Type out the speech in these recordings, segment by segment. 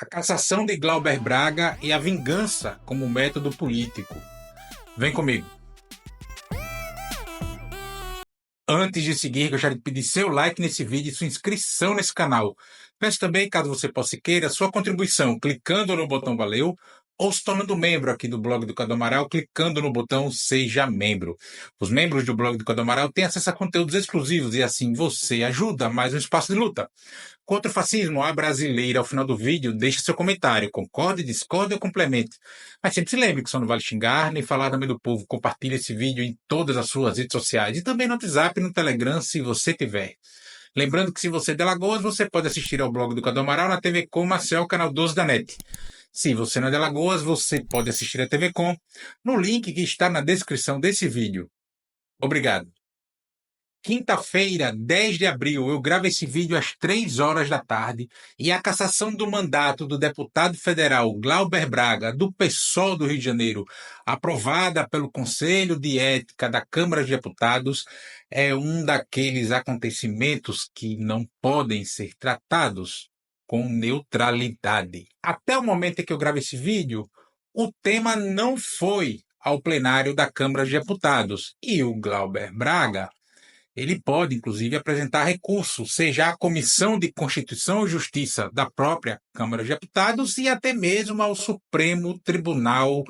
A cassação de Glauber Braga e a vingança como método político. Vem comigo. Antes de seguir, gostaria de pedir seu like nesse vídeo e sua inscrição nesse canal. Peço também, caso você possa e queira, sua contribuição clicando no botão Valeu ou se tornando membro aqui do blog do Cadu Amaral, clicando no botão Seja Membro. Os membros do blog do Cadu Amaral têm acesso a conteúdos exclusivos e assim você ajuda mais um espaço de luta. Contra o fascismo, a brasileira, ao final do vídeo, deixe seu comentário. Concorde, discorde ou complemente. Mas sempre se lembre que só não vale xingar, nem falar no meio do povo. Compartilhe esse vídeo em todas as suas redes sociais. E também no WhatsApp e no Telegram, se você tiver. Lembrando que se você é de Alagoas, você pode assistir ao blog do Cadu Amaral na TV Com Marcel, canal 12 da NET. Se você não é de Alagoas, você pode assistir a TV Com no link que está na descrição desse vídeo. Obrigado. Quinta-feira, 10 de abril, eu gravo esse vídeo às 3 horas da tarde e a cassação do mandato do deputado federal Glauber Braga, do PSOL do Rio de Janeiro, aprovada pelo Conselho de Ética da Câmara de Deputados, é um daqueles acontecimentos que não podem ser tratados com neutralidade. Até o momento em que eu gravo esse vídeo, o tema não foi ao plenário da Câmara de Deputados e o Glauber Braga ele pode, inclusive, apresentar recurso, seja à Comissão de Constituição e Justiça da própria Câmara de Deputados e até mesmo ao Supremo Tribunal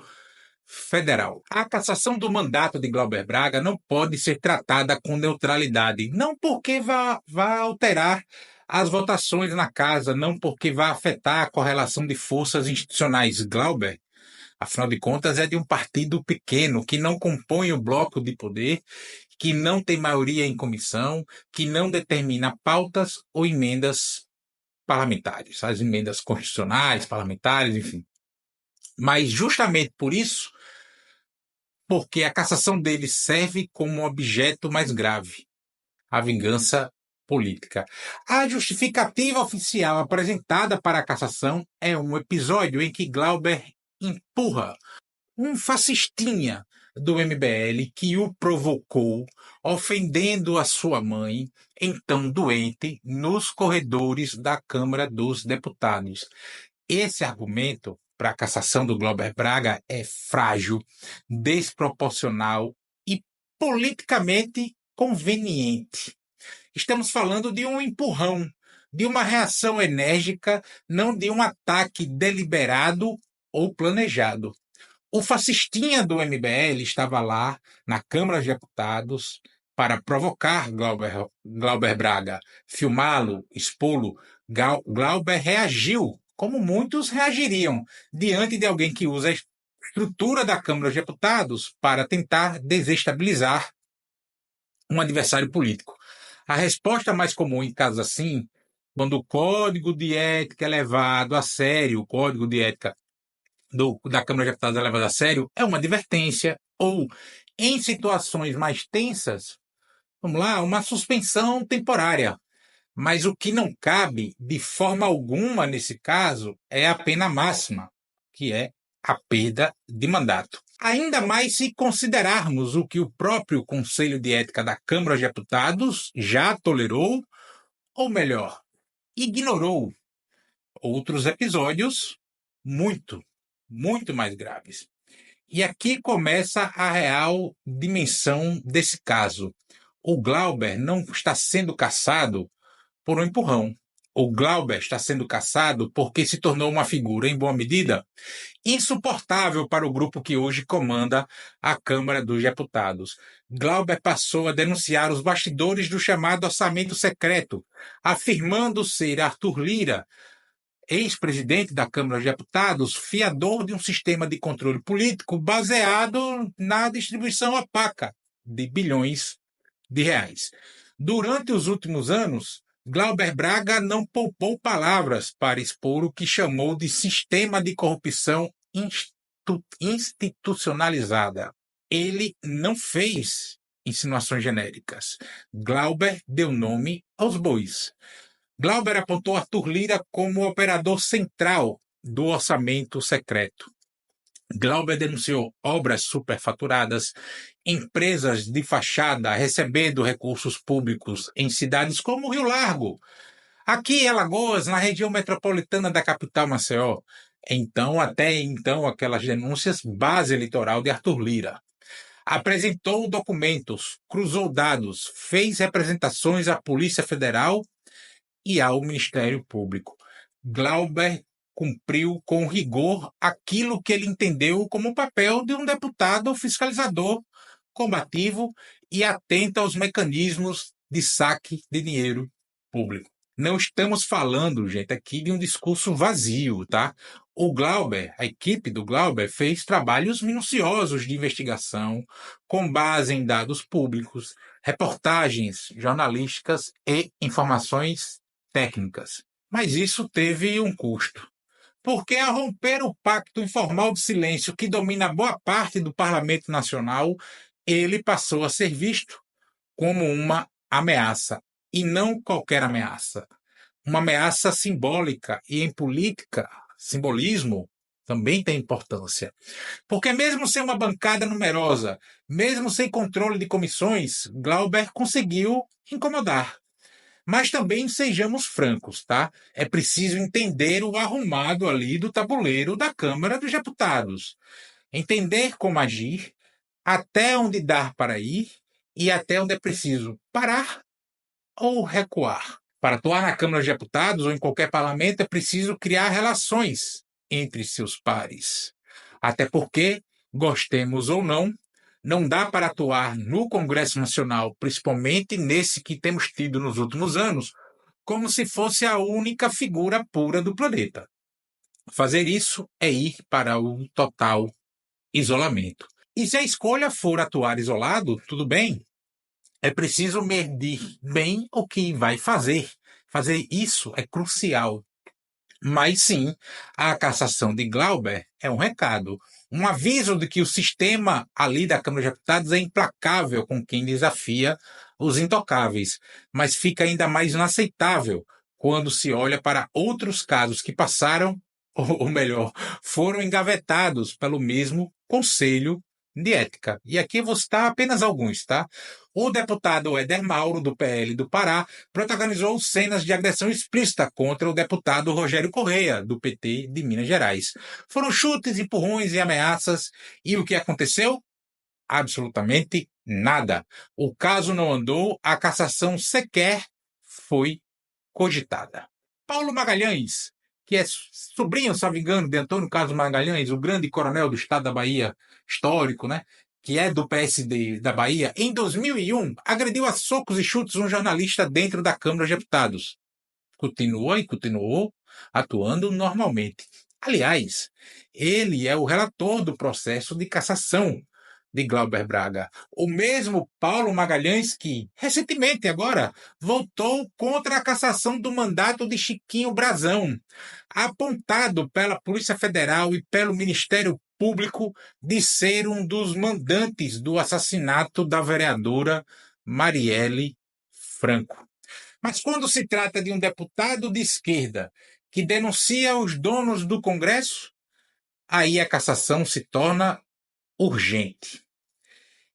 Federal. A cassação do mandato de Glauber Braga não pode ser tratada com neutralidade, não porque vá alterar as votações na casa, não porque vá afetar a correlação de forças institucionais. Glauber, afinal de contas, é de um partido pequeno que não compõe o bloco de poder, que não tem maioria em comissão, que não determina pautas ou emendas parlamentares, as emendas constitucionais, parlamentares, enfim. Mas justamente por isso, porque a cassação dele serve como objeto mais grave, a vingança política. A justificativa oficial apresentada para a cassação é um episódio em que Glauber empurra um fascistinha do MBL que o provocou, ofendendo a sua mãe, então doente, nos corredores da Câmara dos Deputados. Esse argumento para a cassação do Glauber Braga é frágil, desproporcional e politicamente conveniente. Estamos falando de um empurrão, de uma reação enérgica, não de um ataque deliberado ou planejado. O fascistinha do MBL estava lá na Câmara de Deputados para provocar Glauber Braga, filmá-lo, expô-lo. Glauber reagiu, como muitos reagiriam, diante de alguém que usa a estrutura da Câmara de Deputados para tentar desestabilizar um adversário político. A resposta mais comum em casos assim, quando o código de ética é levado a sério, o código de ética da Câmara de Deputados é levado a sério, é uma advertência ou, em situações mais tensas, vamos lá, uma suspensão temporária. Mas o que não cabe, de forma alguma nesse caso, é a pena máxima, que é a perda de mandato. Ainda mais se considerarmos o que o próprio Conselho de Ética da Câmara de Deputados já tolerou, ou melhor, ignorou outros episódios muito mais graves. E aqui começa a real dimensão desse caso. O Glauber não está sendo cassado por um empurrão. O Glauber está sendo cassado porque se tornou uma figura, em boa medida, insuportável para o grupo que hoje comanda a Câmara dos Deputados. Glauber passou a denunciar os bastidores do chamado orçamento secreto, afirmando ser Arthur Lira, ex-presidente da Câmara dos Deputados, fiador de um sistema de controle político baseado na distribuição opaca de bilhões de reais. Durante os últimos anos, Glauber Braga não poupou palavras para expor o que chamou de sistema de corrupção institucionalizada. Ele não fez insinuações genéricas. Glauber deu nome aos bois. Glauber apontou Arthur Lira como o operador central do orçamento secreto. Glauber denunciou obras superfaturadas, empresas de fachada recebendo recursos públicos em cidades como Rio Largo, Aqui em Alagoas, na região metropolitana da capital Maceió, até então, aquelas denúncias, base eleitoral de Arthur Lira. Apresentou documentos, cruzou dados, fez representações à Polícia Federal e ao Ministério Público. Glauber cumpriu com rigor aquilo que ele entendeu como o papel de um deputado fiscalizador, combativo e atento aos mecanismos de saque de dinheiro público. Não estamos falando, gente, aqui de um discurso vazio, tá? O Glauber, a equipe do Glauber, fez trabalhos minuciosos de investigação com base em dados públicos, reportagens jornalísticas e informações técnicas. Mas isso teve um custo. Porque ao romper o pacto informal de silêncio que domina boa parte do Parlamento Nacional, ele passou a ser visto como uma ameaça, e não qualquer ameaça. Uma ameaça simbólica, e em política, simbolismo também tem importância. Porque mesmo sem uma bancada numerosa, mesmo sem controle de comissões, Glauber conseguiu incomodar. Mas também sejamos francos, tá? É preciso entender o arrumado ali do tabuleiro da Câmara dos Deputados. Entender como agir, até onde dar para ir e até onde é preciso parar ou recuar. Para atuar na Câmara dos Deputados ou em qualquer parlamento é preciso criar relações entre seus pares. Até porque, gostemos ou não, não dá para atuar no Congresso Nacional, principalmente nesse que temos tido nos últimos anos, como se fosse a única figura pura do planeta. Fazer isso é ir para o total isolamento. E se a escolha for atuar isolado, tudo bem. É preciso medir bem o que vai fazer. Fazer isso é crucial. Mas sim, a cassação de Glauber é um recado, um aviso de que o sistema ali da Câmara de Deputados é implacável com quem desafia os intocáveis, mas fica ainda mais inaceitável quando se olha para outros casos que passaram, ou melhor, foram engavetados pelo mesmo Conselho de Ética. E aqui eu vou citar apenas alguns, tá? O deputado Éder Mauro, do PL do Pará, protagonizou cenas de agressão explícita contra o deputado Rogério Correia, do PT de Minas Gerais. Foram chutes, empurrões e ameaças. E o que aconteceu? Absolutamente nada. O caso não andou, a cassação sequer foi cogitada. Paulo Magalhães, que é sobrinho, se não me engano, de Antônio Carlos Magalhães, o grande coronel do estado da Bahia, histórico, né? Que é do PSD da Bahia, em 2001, agrediu a socos e chutes um jornalista dentro da Câmara de Deputados. Continuou atuando normalmente. Aliás, ele é o relator do processo de cassação de Glauber Braga. O mesmo Paulo Magalhães que, recentemente agora, votou contra a cassação do mandato de Chiquinho Brazão, apontado pela Polícia Federal e pelo Ministério Público de ser um dos mandantes do assassinato da vereadora Marielle Franco. Mas quando se trata de um deputado de esquerda que denuncia os donos do Congresso, aí a cassação se torna urgente.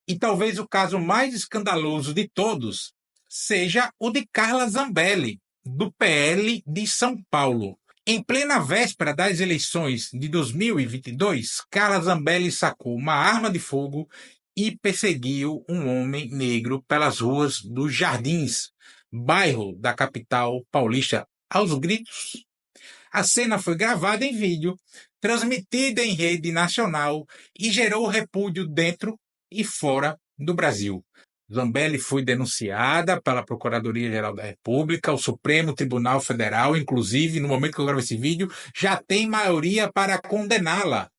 E talvez o caso mais escandaloso de todos seja o de Carla Zambelli, do PL de São Paulo. Em plena véspera das eleições de 2022, Carla Zambelli sacou uma arma de fogo e perseguiu um homem negro pelas ruas dos Jardins, bairro da capital paulista, aos gritos. A cena foi gravada em vídeo, transmitida em rede nacional e gerou repúdio dentro e fora do Brasil. Zambelli foi denunciada pela Procuradoria-Geral da República, o Supremo Tribunal Federal, inclusive, no momento que eu gravo esse vídeo, já tem maioria para condená-la.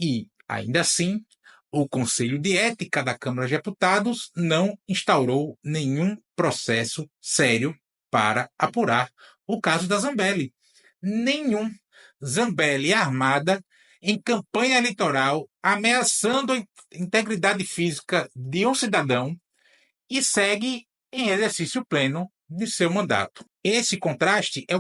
E, ainda assim, o Conselho de Ética da Câmara de Deputados não instaurou nenhum processo sério para apurar o caso da Zambelli. Nenhum. Zambelli armada em campanha eleitoral, ameaçando a integridade física de um cidadão e segue em exercício pleno de seu mandato. Esse contraste é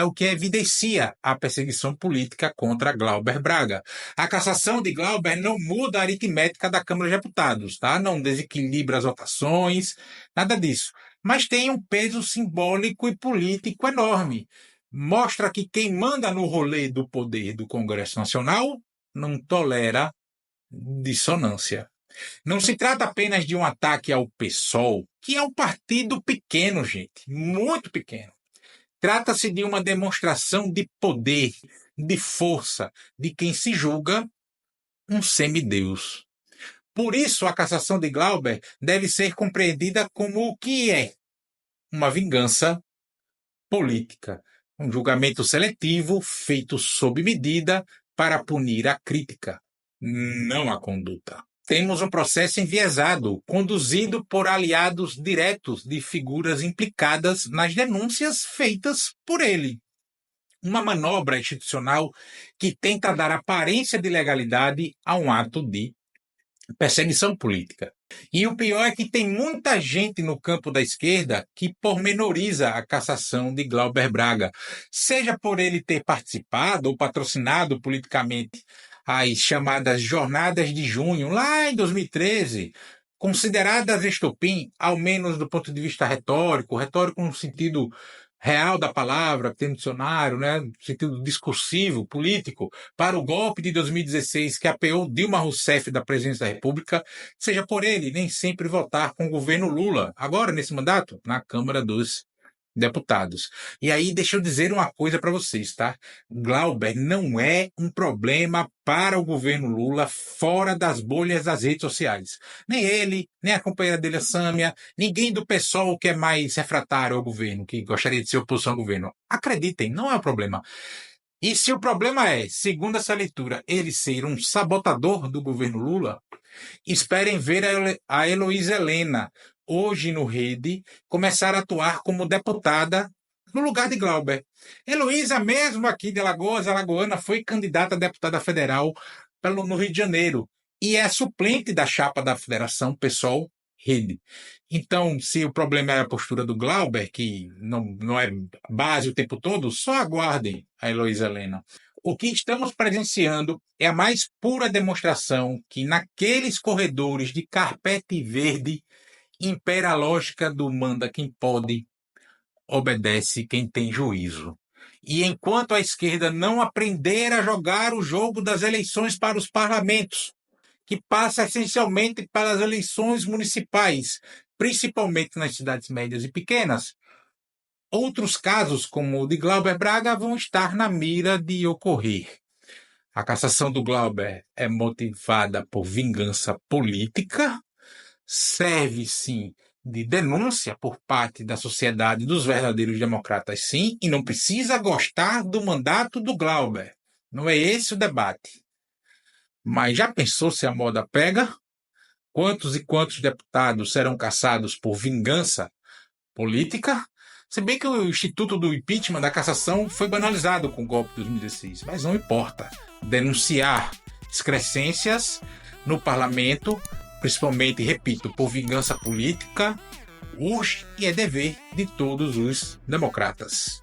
o que evidencia a perseguição política contra Glauber Braga. A cassação de Glauber não muda a aritmética da Câmara de Deputados, tá? Não desequilibra as votações, nada disso. mas tem um peso simbólico e político enorme. Mostra que quem manda no rolê do poder do Congresso Nacional não tolera dissonância. Não se trata apenas de um ataque ao PSOL, que é um partido pequeno, gente, muito pequeno. Trata-se de uma demonstração de poder, de força, de quem se julga um semideus. Por isso, a cassação de Glauber deve ser compreendida como o que é: uma vingança política, um julgamento seletivo feito sob medida para punir a crítica, não a conduta. Temos um processo enviesado, conduzido por aliados diretos de figuras implicadas nas denúncias feitas por ele. Uma manobra institucional que tenta dar aparência de legalidade a um ato de perseguição política. E o pior é que tem muita gente no campo da esquerda que pormenoriza a cassação de Glauber Braga, seja por ele ter participado ou patrocinado politicamente as chamadas Jornadas de Junho, lá em 2013, consideradas estopim, ao menos do ponto de vista retórico no sentido real da palavra, que tem no dicionário, né, no sentido discursivo, político, para o golpe de 2016 que apeou Dilma Rousseff da presidência da República, seja por ele nem sempre votar com o governo Lula, agora nesse mandato, na Câmara dos Deputados. E aí, deixa eu dizer uma coisa para vocês, tá? Glauber não é um problema para o governo Lula fora das bolhas das redes sociais. Nem ele, nem a companheira dele, a Sâmia, ninguém do PSOL que é mais refratário ao governo, que gostaria de ser oposição ao governo. Acreditem, não é um problema. E se o problema é, segundo essa leitura, ele ser um sabotador do governo Lula, esperem ver a Heloísa Helena, hoje no Rede, começar a atuar como deputada no lugar de Glauber. Heloísa, mesmo aqui de Alagoas, alagoana, foi candidata a deputada federal no Rio de Janeiro e é suplente da chapa da Federação PSOL Rede. Então, se o problema é a postura do Glauber, que não é base o tempo todo, só aguardem a Heloísa Helena. O que estamos presenciando é a mais pura demonstração que naqueles corredores de carpete verde impera a lógica do manda quem pode, obedece quem tem juízo. E enquanto a esquerda não aprender a jogar o jogo das eleições para os parlamentos, que passa essencialmente pelas eleições municipais, principalmente nas cidades médias e pequenas, outros casos, como o de Glauber Braga, vão estar na mira de ocorrer. A cassação do Glauber é motivada por vingança política, serve, sim, de denúncia por parte da sociedade dos verdadeiros democratas, sim, e não precisa gostar do mandato do Glauber. Não é esse o debate. Mas já pensou se a moda pega? Quantos e quantos deputados serão cassados por vingança política? Se bem que o instituto do impeachment, da cassação, foi banalizado com o golpe de 2016, mas não importa. Denunciar excrescências no parlamento, principalmente, repito, por vingança política, urge e é dever de todos os democratas.